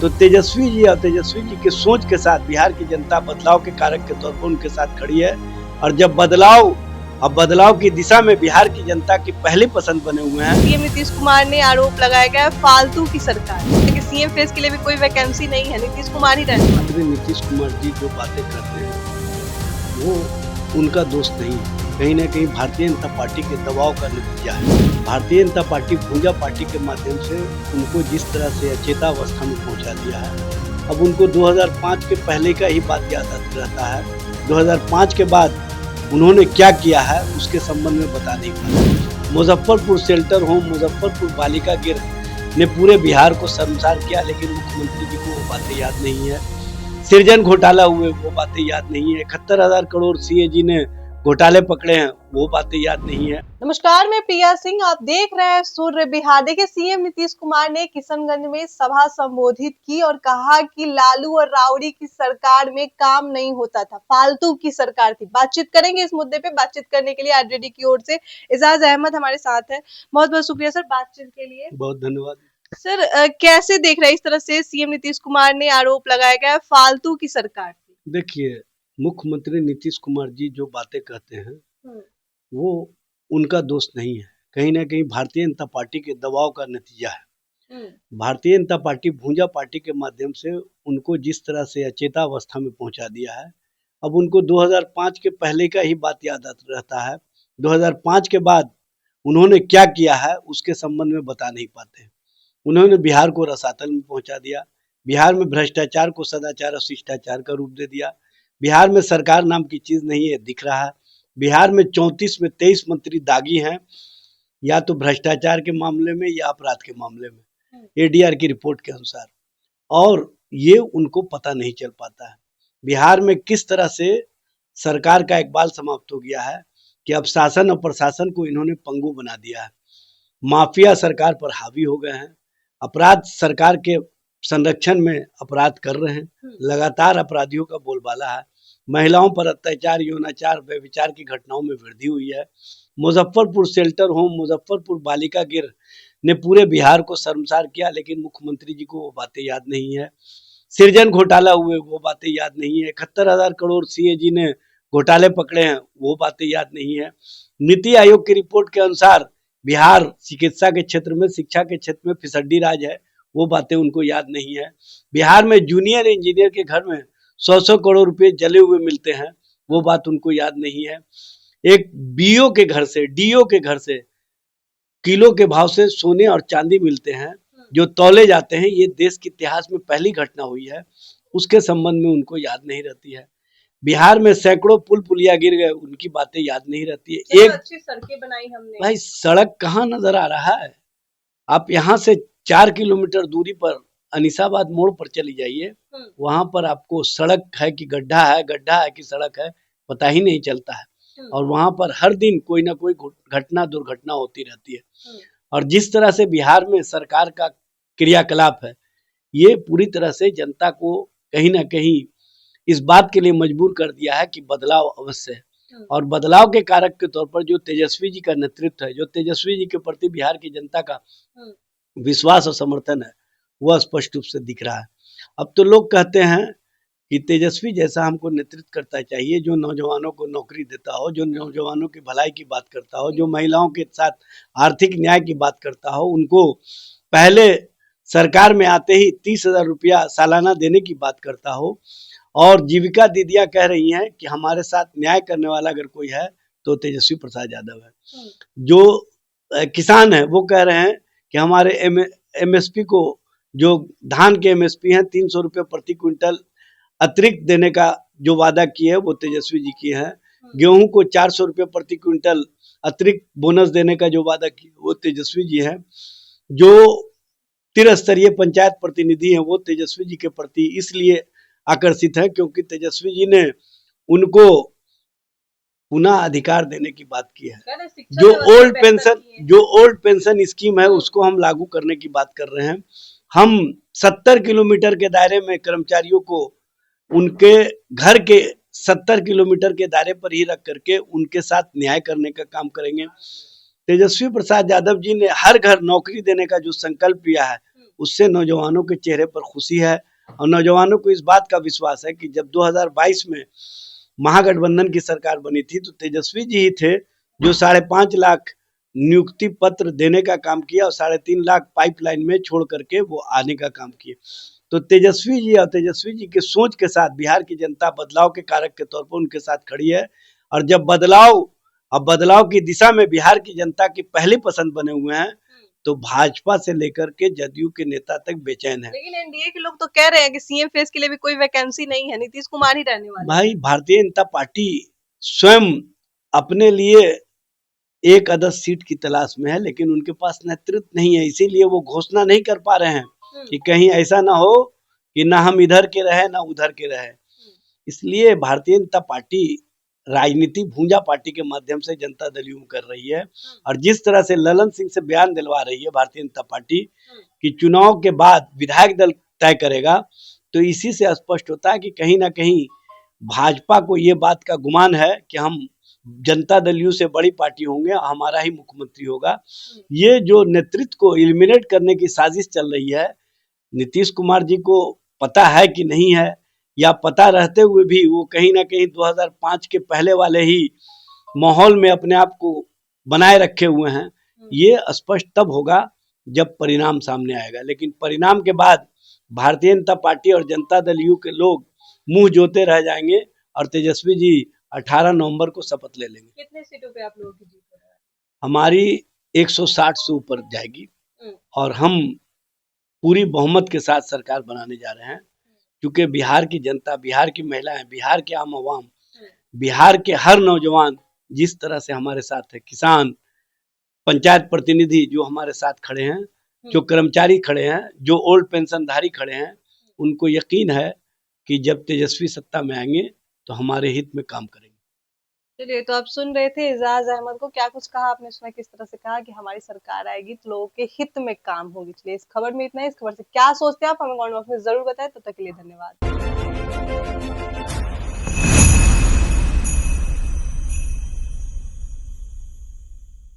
तो तेजस्वी जी और तेजस्वी जी के सोच के साथ बिहार की जनता बदलाव के कारक के तौर पर उनके साथ खड़ी है। और जब बदलाव की दिशा में बिहार की जनता की पहली पसंद बने हुए हैं। सीएम नीतीश कुमार ने आरोप लगाया गया फालतू की सरकार कि सीएम फेस के लिए भी कोई वैकेंसी नहीं है, नीतीश कुमार ही रहने वाले। नीतीश कुमार जी जो बातें करते हैं वो उनका दोस्त नहीं है, कहीं ना कहीं भारतीय जनता पार्टी के दबाव का नतीजा है। भारतीय जनता पार्टी भूंजा पार्टी के माध्यम से उनको जिस तरह से अचेता अवस्था में पहुंचा दिया है, अब उनको 2005 के पहले का ही बात याद रहता है। 2005 के बाद उन्होंने क्या किया है उसके संबंध में बता नहीं पाया। मुजफ्फरपुर शेल्टर होम, मुजफ्फरपुर बालिका गृह ने पूरे बिहार को शर्मसार किया, लेकिन मुख्यमंत्री जी को वो बातें याद नहीं है। सृजन घोटाला हुए वो बातें याद नहीं है। 71,000 करोड़ सीएजी ने घोटाले पकड़े हैं वो बातें याद नहीं है। नमस्कार, मैं प्रिया सिंह, आप देख रहे हैं सूर्य बिहार। देखिए, सीएम नीतीश कुमार ने किशनगंज में सभा संबोधित की और कहा कि लालू और राबड़ी की सरकार में काम नहीं होता था, फालतू की सरकार थी। बातचीत करेंगे इस मुद्दे पे। बातचीत करने के लिए आरजेडी की ओर से एजाज अहमद हमारे साथ है। बहुत बहुत शुक्रिया सर बातचीत के लिए। बहुत धन्यवाद सर, कैसे देख रहे हैं इस तरह से सीएम नीतीश कुमार ने आरोप लगाया गया फालतू की सरकार थी? देखिए, मुख्यमंत्री नीतीश कुमार जी जो बातें कहते हैं वो उनका दोस्त नहीं है, कहीं ना कहीं भारतीय जनता पार्टी के दबाव का नतीजा है। भारतीय जनता पार्टी भूंजा पार्टी के माध्यम से उनको जिस तरह से अचेता अवस्था में पहुंचा दिया है, अब उनको 2005 के पहले का ही बात याद रहता है। 2005 के बाद उन्होंने क्या किया है उसके संबंध में बता नहीं पाते। उन्होंने बिहार को रसातल में पहुंचा दिया, बिहार में भ्रष्टाचार को सदाचार और शिष्टाचार का रूप दे दिया। बिहार में सरकार नाम की चीज नहीं है, दिख रहा है। बिहार में 34 में 23 मंत्री दागी हैं, या तो भ्रष्टाचार के मामले में या अपराध के मामले में, एडीआर की रिपोर्ट के अनुसार। और ये उनको पता नहीं चल पाता है बिहार में किस तरह से सरकार का इकबाल समाप्त हो गया है कि अब शासन और प्रशासन को इन्होंने पंगु बना दिया है। माफिया सरकार पर हावी हो गए हैं, अपराध सरकार के संरक्षण में अपराध कर रहे हैं, लगातार अपराधियों का बोलबाला है। महिलाओं पर अत्याचार, यौनाचार, व्यभिचार की घटनाओं में वृद्धि हुई है। मुजफ्फरपुर शेल्टर होम, मुजफ्फरपुर बालिका गृह ने पूरे बिहार को शर्मसार किया, लेकिन मुख्यमंत्री जी को वो बातें याद नहीं है। सृजन घोटाला हुए वो बातें याद नहीं है। 71,000 करोड़ सीएजी ने घोटाले पकड़े हैं वो बातें याद नहीं है। नीति आयोग की रिपोर्ट के अनुसार बिहार चिकित्सा के क्षेत्र में, शिक्षा के क्षेत्र में फिसड्डी राज है, वो बातें उनको याद नहीं है। बिहार में जूनियर इंजीनियर के घर में 100-100 करोड़ रुपए जले हुए मिलते हैं, वो बात उनको याद नहीं है। एक बीओ के घर से, डीओ के घर से किलो के भाव से सोने और चांदी मिलते हैं जो तौले जाते हैं। ये देश के इतिहास में पहली घटना हुई है, उसके संबंध में उनको याद नहीं रहती है। बिहार में सैकड़ों पुल पुलिया गिर गए, उनकी बातें याद नहीं रहती है। एक अच्छी सड़कें बनाई हमने। भाई, सड़क कहाँ नजर आ रहा है? आप यहाँ से 4 किलोमीटर दूरी पर अनिसाबाद मोड़ पर चली जाइए, वहां पर आपको सड़क है कि गड्ढा है कि सड़क है, पता ही नहीं चलता है। और वहां पर हर दिन कोई ना कोई घटना दुर्घटना होती रहती है। और जिस तरह से बिहार में सरकार का क्रियाकलाप है, ये पूरी तरह से जनता को कहीं ना कहीं इस बात के लिए मजबूर कर दिया है कि बदलाव अवश्य है। और बदलाव के कारक के तौर पर जो तेजस्वी जी का नेतृत्व है, जो तेजस्वी जी के प्रति बिहार की जनता का विश्वास और समर्थन है, वह स्पष्ट रूप से दिख रहा है। अब तो लोग कहते हैं कि तेजस्वी जैसा हमको नेतृत्व करता चाहिए, जो नौजवानों को नौकरी देता हो, जो नौजवानों की भलाई की बात करता हो, जो महिलाओं के साथ आर्थिक न्याय की बात करता हो। उनको पहले सरकार में आते ही 30,000 रुपया सालाना देने की बात करता हो। और जीविका दीदियां कह रही हैं कि हमारे साथ न्याय करने वाला अगर कोई है तो तेजस्वी प्रसाद यादव है। जो किसान है वो कह रहे हैं कि हमारे एमएसपी को, जो धान के एमएसपी हैं 300 रुपये प्रति क्विंटल अतिरिक्त देने का जो वादा किए है वो तेजस्वी जी किए हैं। गेहूं को 400 रुपये प्रति क्विंटल अतिरिक्त बोनस देने का जो वादा किए वो तेजस्वी जी है। जो त्रिस्तरीय पंचायत प्रतिनिधि हैं वो तेजस्वी जी के प्रति इसलिए आकर्षित है क्योंकि तेजस्वी जी ने उनको पुनः अधिकार देने की बात की है। जो ओल्ड पेंशन स्कीम है उसको हम लागू करने की बात कर रहे हैं। हम 70 किलोमीटर के दायरे में कर्मचारियों को उनके घर के 70 किलोमीटर के दायरे पर ही रख करके उनके साथ न्याय करने का काम करेंगे। तेजस्वी प्रसाद यादव जी ने हर घर नौकरी देने का जो संकल्प लिया है उससे नौजवानों के चेहरे पर खुशी है और नौजवानों को इस बात का विश्वास है कि जब 2022 में महागठबंधन की सरकार बनी थी तो तेजस्वी जी ही थे जो 5.5 लाख नियुक्ति पत्र देने का काम किया और 3.5 लाख पाइपलाइन में छोड़ करके वो आने का काम किए। तो तेजस्वी जी और तेजस्वी जी के सोच के साथ बिहार की जनता बदलाव के कारक के तौर पर उनके साथ खड़ी है। और जब बदलाव की दिशा में बिहार की जनता की पहली पसंद बने हुए हैं तो भाजपा से लेकर के जदयू के नेता तक बेचैन है। लेकिन एनडीए के लोग तो कह रहे हैं कि सीएम फेस के लिए भी कोई वैकेंसी नहीं है, नीतीश कुमार ही रहने वाले। भाई भारतीय जनता पार्टी स्वयं अपने लिए एक आदर्श सीट की तलाश में है, लेकिन उनके पास नेतृत्व नहीं है, इसीलिए वो घोषणा नहीं कर पा रहे हैं कि कहीं ऐसा ना हो कि ना हम इधर के रहे ना उधर के रहे। इसलिए भारतीय जनता पार्टी राजनीति भूंजा पार्टी के माध्यम से जनता दल यूं कर रही है और जिस तरह से ललन सिंह से बयान दिलवा रही है भारतीय जनता पार्टी कि चुनाव के बाद विधायक दल तय करेगा, तो इसी से स्पष्ट होता है कि कहीं ना कहीं भाजपा को ये बात का गुमान है कि हम जनता दल यू से बड़ी पार्टी होंगे, हमारा ही मुख्यमंत्री होगा। ये जो नेतृत्व को एलिमिनेट करने की साजिश चल रही है, नीतीश कुमार जी को पता है कि नहीं है, या पता रहते हुए भी वो कहीं ना कहीं 2005 के पहले वाले ही माहौल में अपने आप को बनाए रखे हुए हैं। ये स्पष्ट तब होगा जब परिणाम सामने आएगा, लेकिन परिणाम के बाद भारतीय जनता पार्टी और जनता दल यू के लोग मुंह जोते रह जाएंगे और तेजस्वी जी 18 नवंबर को शपथ ले लेंगे। कितने सीटों पे आप लोगों की जीत है? हमारी 160 से ऊपर जाएगी और हम पूरी बहुमत के साथ सरकार बनाने जा रहे हैं, क्योंकि बिहार की जनता, बिहार की महिलाएं, बिहार के आम आवाम, बिहार के हर नौजवान जिस तरह से हमारे साथ है, किसान, पंचायत प्रतिनिधि जो हमारे साथ खड़े हैं, जो कर्मचारी खड़े हैं, जो ओल्ड पेंशनधारी खड़े हैं, उनको यकीन है कि जब तेजस्वी सत्ता में आएंगे तो हमारे हित में काम करेंगे। चलिए, तो आप सुन रहे थे एजाज अहमद को, क्या कुछ कहा आपने सुना, किस तरह से कहा कि हमारी सरकार आएगी तो लोगों के हित में काम होगी। चलिए, इस खबर में इतना ही। इस खबर से क्या सोचते हैं आप हमें कमेंट बॉक्स में जरूर बताएं। तब तक के लिए धन्यवाद।